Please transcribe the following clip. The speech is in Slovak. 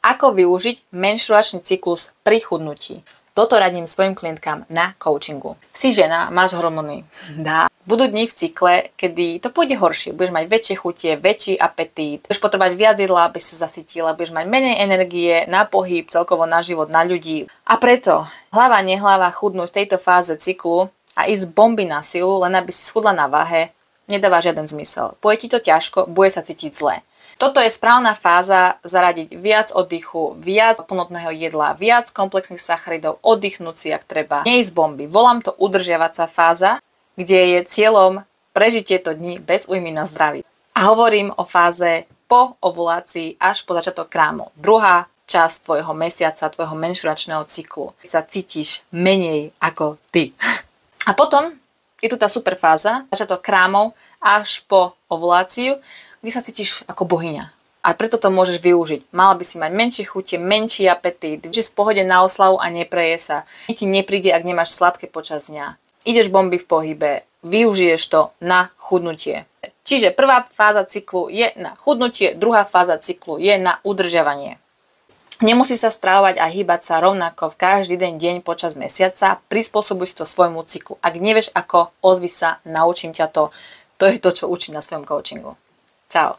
Ako využiť menštruačný cyklus pri chudnutí. Toto radím svojim klientkám na coachingu. Si žena, máš hormóny. Dá. Budú dni v cykle, kedy to pôjde horšie. Budeš mať väčšie chutie, väčší apetít. Budeš potrebovať viac jedla, aby sa zasytila. Budeš mať menej energie na pohyb, celkovo na život, na ľudí. A preto hlava, nehlava chudnúť v tejto fáze cyklu a ísť bomby na silu, len aby si schudla na váhe, nedáva žiaden zmysel. Pôjde ti to ťažko, bude sa cítiť zle. Toto je správna fáza zaradiť viac oddychu, viac plnotného jedla, viac komplexných sacharidov, oddychnúť si, ak treba. Neísť bomby. Volám to udržiavacia fáza, kde je cieľom prežiť tieto dni bez újmy na zdraví. A hovorím o fáze po ovulácii až po začiatok krámu. Druhá časť tvojho mesiaca, tvojho menštruačného cyklu. Sa cítiš menej ako ty. A potom je tu tá super fáza, začiatok krámov až po ovuláciu, kde sa cítiš ako bohyňa. A preto to môžeš využiť. Mala by si mať menšie chute, menší apetít, že v pohode na oslavu a nepreje sa. Ti nepríde, ak nemáš sladké počas dňa. Ideš bomby v pohybe, využiješ to na chudnutie. Čiže prvá fáza cyklu je na chudnutie, druhá fáza cyklu je na udržiavanie. Nemusí sa stravovať a hýbať sa rovnako v každý deň počas mesiaca, prispôsobuj si to svojmu cyklu. Ak nevieš ako, ozvi sa, naučím ťa to. To je to, čo učím na svojom coachingu. Čau.